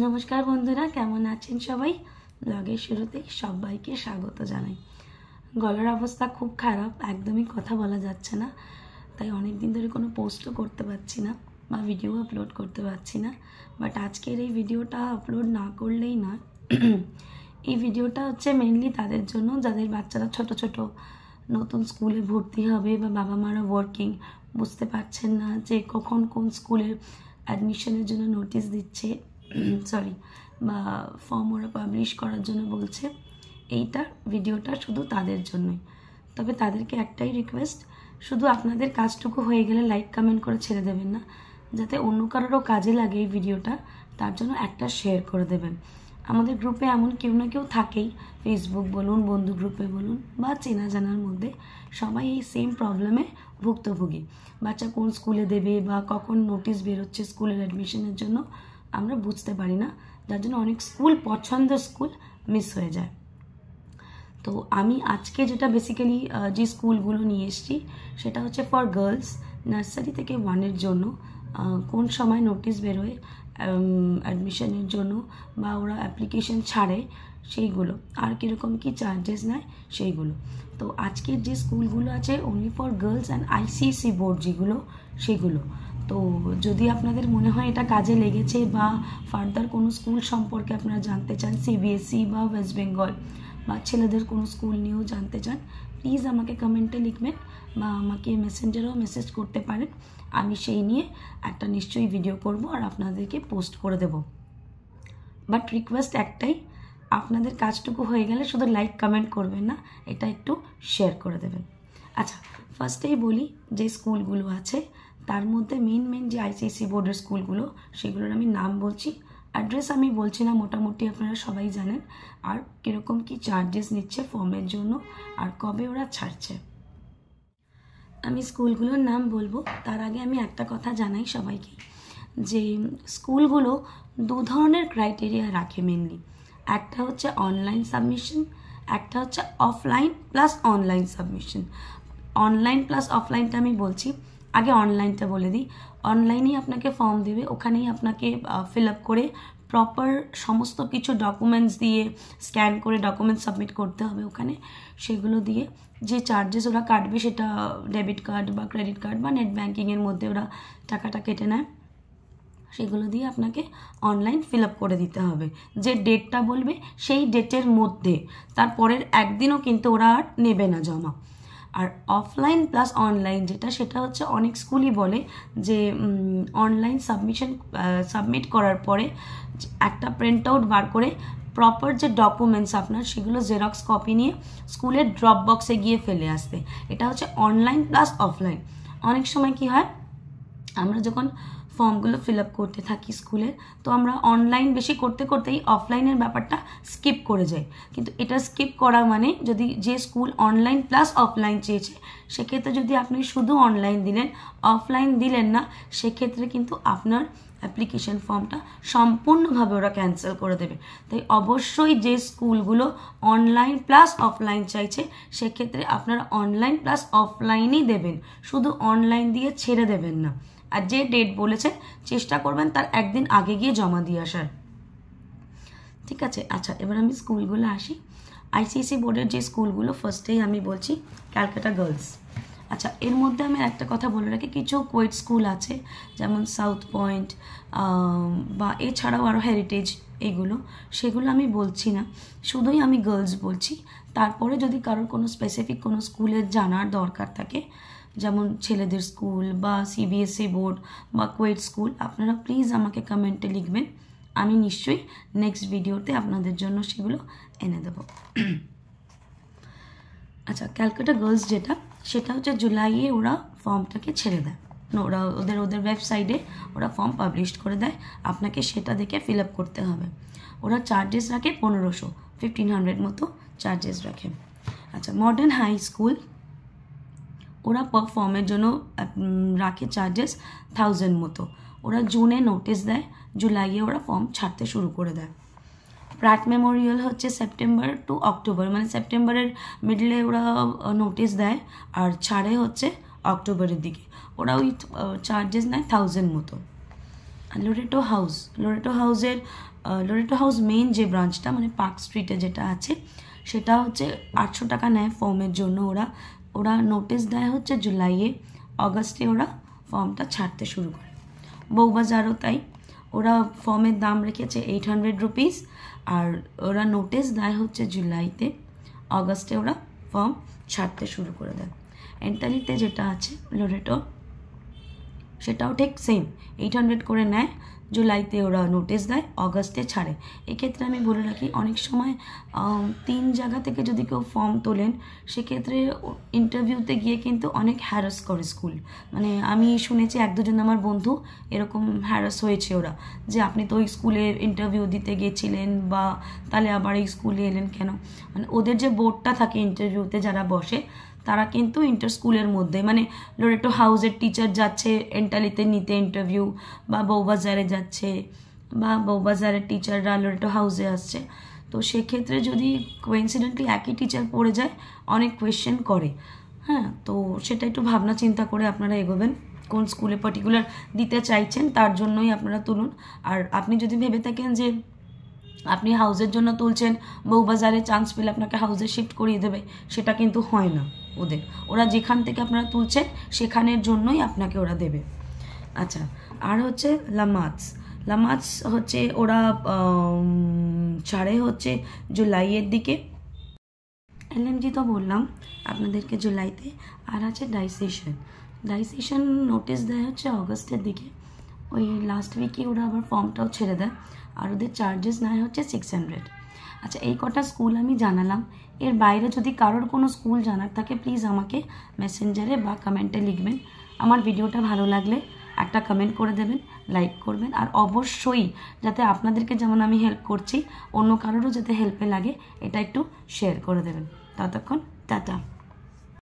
নমস্কার বন্ধুরা, কেমন আছেন সবাই? ব্লগের শুরুতেই সবাইকে স্বাগত জানাই। গলার অবস্থা খুব খারাপ, একদমই কথা বলা যাচ্ছে না, তাই অনেক দিন ধরে কোনো পোস্টও করতে পারছি না বা ভিডিও আপলোড করতে পারছি না। বাট আজকের এই ভিডিওটা আপলোড না করলেই নয়। এই ভিডিওটা হচ্ছে মেনলি তাদের জন্য যাদের বাচ্চারা ছোট ছোট নতুন স্কুলে ভর্তি হবে বা বাবা মারা ওয়ার্কিং, বুঝতে পারছেন না যে কখন কোন স্কুলের অ্যাডমিশনের জন্য নোটিশ দিচ্ছে বা ফর্ম ওরা পাবলিশ করার জন্য বলছে। ভিডিওটা শুধু তাদের জন্যই। তবে তাদেরকে একটাই রিকোয়েস্ট, শুধু আপনাদের কাজটুকু হয়ে গেলে লাইক কমেন্ট করে ছেড়ে দেবেন না, যাতে অন্য কারোরও কাজে লাগে এই ভিডিওটা, তার জন্য একটা শেয়ার করে দেবেন। আমাদের গ্রুপে এমন কেউ না কেউ থাকেই, ফেসবুক বলুন, বন্ধু গ্রুপে বলুন বা চেনা জানার মধ্যে, সবাই এই সেম প্রবলেমে ভুক্তভোগী। বাচ্চা কোন স্কুলে দেবে বা কখন নোটিশ বেরোচ্ছে স্কুলের অ্যাডমিশনের জন্য আমরা বুঝতে পারি না, যার জন্য অনেক স্কুল, পছন্দের স্কুল মিস হয়ে যায়। তো আমি আজকে যেটা বেসিক্যালি যে স্কুলগুলো নিয়ে এসেছি সেটা হচ্ছে ফর গার্লস নার্সারি থেকে 1-এর জন্য কোন সময় নোটিশ বেরোয় অ্যাডমিশনের জন্য বা ওরা অ্যাপ্লিকেশন ছাড়ে সেইগুলো, আর কীরকম কী চার্জেস নেয় সেইগুলো। তো আজকের যে স্কুলগুলো আছে only for girls and ICSE board যেগুলো, সেগুলো। তো যদি আপনাদের মনে হয় এটা কাজে লেগেছে বা ফার্দার কোনো স্কুল সম্পর্কে আপনারা জানতে চান, সিবিএসই বা ওয়েস্ট বেঙ্গল বা ছেলেদের কোনো স্কুল নিয়েও জানতে চান, প্লিজ আমাকে কমেন্টে লিখবেন বা আমাকে মেসেঞ্জারেও মেসেজ করতে পারেন। আমি সেই নিয়ে একটা নিশ্চয়ই ভিডিও করব আর আপনাদেরকে পোস্ট করে দেব। বাট রিকোয়েস্ট একটাই, আপনাদের কাজটুকু হয়ে গেলে শুধু লাইক কমেন্ট করবেন না, এটা একটু শেয়ার করে দেবেন। আচ্ছা, ফার্স্টেই বলি যে স্কুলগুলো আছে তার মধ্যে মেন যে আইসিএসসি বোর্ডের স্কুলগুলো, সেগুলোর আমি নাম বলছি, অ্যাড্রেস আমি বলছি না, মোটামুটি আপনারা সবাই জানেন, আর কীরকম কী চার্জেস নিচ্ছে ফর্মের জন্য আর কবে ওরা ছাড়ছে। আমি স্কুলগুলোর নাম বলবো, তার আগে আমি একটা কথা জানাই সবাইকে, যে স্কুলগুলো দু ধরনের ক্রাইটেরিয়া রাখে মেনলি। একটা হচ্ছে অনলাইন সাবমিশন, একটা হচ্ছে offline plus online submission. Online plus অফলাইনটা আমি বলছি, আগে অনলাইনটা বলে দিই। অনলাইনেই আপনাকে ফর্ম দেবে, ওখানেই আপনাকে ফিল আপ করে প্রপার সমস্ত কিছু ডকুমেন্টস দিয়ে স্ক্যান করে ডকুমেন্টস সাবমিট করতে হবে ওখানে। সেগুলো দিয়ে যে চার্জেস ওরা কাটবে সেটা ডেবিট কার্ড বা ক্রেডিট কার্ড বা নেট ব্যাঙ্কিংয়ের মধ্যে ওরা টাকাটা কেটে নেয়, সেগুলো দিয়ে আপনাকে অনলাইন ফিল আপ করে দিতে হবে। যে ডেটটা বলবে সেই ডেটের মধ্যে, তারপরের একদিনও কিন্তু ওরা আর নেবে না জমা। আর অফলাইন প্লাস অনলাইন যেটা, সেটা হচ্ছে অনেক স্কুলই বলে যে অনলাইন সাবমিট করার পরে একটা প্রিন্ট আউট বার করে প্রপার যে ডকুমেন্টস আপনার, সেগুলো জেরক্স কপি নিয়ে স্কুলের ড্রপ বক্সে গিয়ে ফেলে আসতে। এটা হচ্ছে অনলাইন প্লাস অফলাইন। অনেক সময় কি হয়, আমরা যখন ফর্মগুলো ফিল আপ করতে থাকি স্কুলের, তো আমরা অনলাইন বেশি করতে করতেই অফলাইনের ব্যাপারটা স্কিপ করে যাই। কিন্তু এটা স্কিপ করা মানে, যদি যে স্কুল অনলাইন প্লাস অফলাইন চেয়েছে, সেক্ষেত্রে যদি আপনি শুধু অনলাইন দিলেন, অফলাইন দিলেন না, সেক্ষেত্রে কিন্তু আপনার অ্যাপ্লিকেশন ফর্মটা সম্পূর্ণভাবে ওরা ক্যান্সেল করে দেবে। তাই অবশ্যই যে স্কুলগুলো অনলাইন প্লাস অফলাইন চাইছে, সেক্ষেত্রে আপনারা অনলাইন প্লাস অফলাইনই দেবেন, শুধু অনলাইন দিয়ে ছেড়ে দেবেন না। আর যে ডেট বলেছে চেষ্টা করবেন তার একদিন আগে গিয়ে জমা দিয়ে আসার, ঠিক আছে? আচ্ছা, এবার আমি স্কুলগুলো আসি। আইসিএসসি বোর্ডের যে স্কুলগুলো, ফার্স্টেই আমি বলছি ক্যালকাটা গার্লস। আচ্ছা, এর মধ্যে আমি একটা কথা বলে রাখি, কিছু কোয়েট স্কুল আছে যেমন সাউথ পয়েন্ট বা এছাড়াও আরও হেরিটেজ, এইগুলো, সেগুলো আমি বলছি না, শুধুই আমি গার্লস বলছি। তারপরে যদি কারোর কোনো স্পেসিফিক কোনো স্কুলের জানার দরকার থাকে, যেমন ছেলেদের স্কুল বা সিবিএসই বোর্ড বা কোয়েট স্কুল, আপনারা প্লিজ আমাকে কমেন্টে লিখবেন, আমি নিশ্চয়ই নেক্সট ভিডিওতে আপনাদের জন্য সেগুলো এনে দেব। আচ্ছা, ক্যালকাটা গার্লস যেটা, সেটা হচ্ছে জুলাইয়ে ওরা ফর্মটাকে ছেড়ে দেয়, ওরা ওদের ওয়েবসাইটে ওরা ফর্ম পাবলিশ করে দেয়, আপনাকে সেটা দেখে ফিল আপ করতে হবে। ওরা চার্জেস রাখে 1500 মতো চার্জেস রাখে। আচ্ছা, মডার্ন হাই স্কুল, ওরা পার ফর্মের জন্য রাখে চার্জেস 1000 মতো। ওরা জুনে নোটিশ দেয়, জুলাইয়ে ওরা ফর্ম ছাড়তে শুরু করে দেয়। প্র্যাট মেমোরিয়াল হচ্ছে সেপ্টেম্বর টু অক্টোবর, মানে সেপ্টেম্বরের মিডলে ওরা নোটিশ দেয় আর ছাড়ে হচ্ছে অক্টোবরের দিকে। ওরা ওই চার্জেস নেয় 1000 মতো। লোরেটো হাউস মেইন যে ব্রাঞ্চটা মানে পার্ক স্ট্রিটে যেটা আছে সেটা হচ্ছে 800 টাকা নেয় ফর্মের জন্য। ওরা নোটিশ দেয় হচ্ছে জুলাইয়ে, অগস্টে ওরা ফর্মটা ছাড়তে শুরু করে। বউবাজারও তাই, ওরা ফর্মের দাম রেখেছে 800 রুপিস, আর ওরা নোটিশ দেয় হচ্ছে জুলাইতে, অগস্টে ওরা ফর্ম ছাড়তে শুরু করে দেয়। এন্টালিতে যেটা আছে লোরেটো সেটাও ঠিক সেম 800 করে নেয়, জুলাইতে ওরা নোটিশ দেয়, অগস্টে ছাড়ে। এক্ষেত্রে আমি বলে রাখি অনেক সময় 3 জায়গা থেকে যদি কেউ ফর্ম তোলেন সেক্ষেত্রে ইন্টারভিউতে গিয়ে কিন্তু অনেক হ্যারাস করে স্কুল। মানে আমি শুনেছি 1-2 জন আমার বন্ধু এরকম হ্যারাস হয়েছে ওরা, যে আপনি তো ওই স্কুলে ইন্টারভিউ দিতে গিয়েছিলেন বা তাহলে আবার এই স্কুলে এলেন কেন। মানে ওদের যে বোর্ডটা থাকে ইন্টারভিউতে যারা বসে তারা কিন্তু ইন্টার স্কুলের মধ্যে, মানে লোরেটো হাউসের টিচার যাচ্ছে এন্টালিতে নিতে ইন্টারভিউ, বা বউবাজারে যাচ্ছে, বা বউবাজারের টিচাররা লোরেটো হাউসে আসছে। তো সেক্ষেত্রে যদি কোইন্সিডেন্টলি একই টিচার পড়ে যায় অনেক কোয়েশ্চেন করে। হ্যাঁ, তো সেটা একটু ভাবনা চিন্তা করে আপনারা এগোবেন, কোন স্কুলে পার্টিকুলার দিতে চাইছেন তার জন্যই আপনারা তুলুন। আর আপনি যদি ভেবে থাকেন যে আপনি হাউসের জন্য তুলছেন, বউবাজারে চান্স পেলে আপনাকে হাউসে শিফট করিয়ে দেবে, সেটা কিন্তু হয় না ওরা যেখান থেকে আপনারা তুলছেন সেখানের জন্যই আপনাকে ওরা দেবে। আচ্ছা, আর হচ্ছে লামাজ হচ্ছে ওরা ছাড়ে হচ্ছে জুলাইয়ের দিকে। এলএমজি তো বললাম আপনাদেরকে জুলাইতে। আর আছে ডাইসেশন নোটিশ দেয় হচ্ছে অগস্টের দিকে, ওই লাস্ট উইকে ওরা আবার ফর্মটাও ছেড়ে দেয়, আর ওদের চার্জেস নেয় হচ্ছে 600। আচ্ছা, এই কটা স্কুল আমি জানালাম, এর বাইরে যদি কারোর কোনো স্কুল জানার থাকে প্লিজ আমাকে মেসেঞ্জারে বা কমেন্টে লিখবেন। আমার ভিডিওটা ভালো লাগলে একটা কমেন্ট করে দেবেন, লাইক করবেন, আর অবশ্যই যাতে আপনাদেরকে যেমন আমি হেল্প করছি অন্য কারোরও যাতে হেল্পে লাগে এটা একটু শেয়ার করে দেবেন। ততক্ষণ টাটা।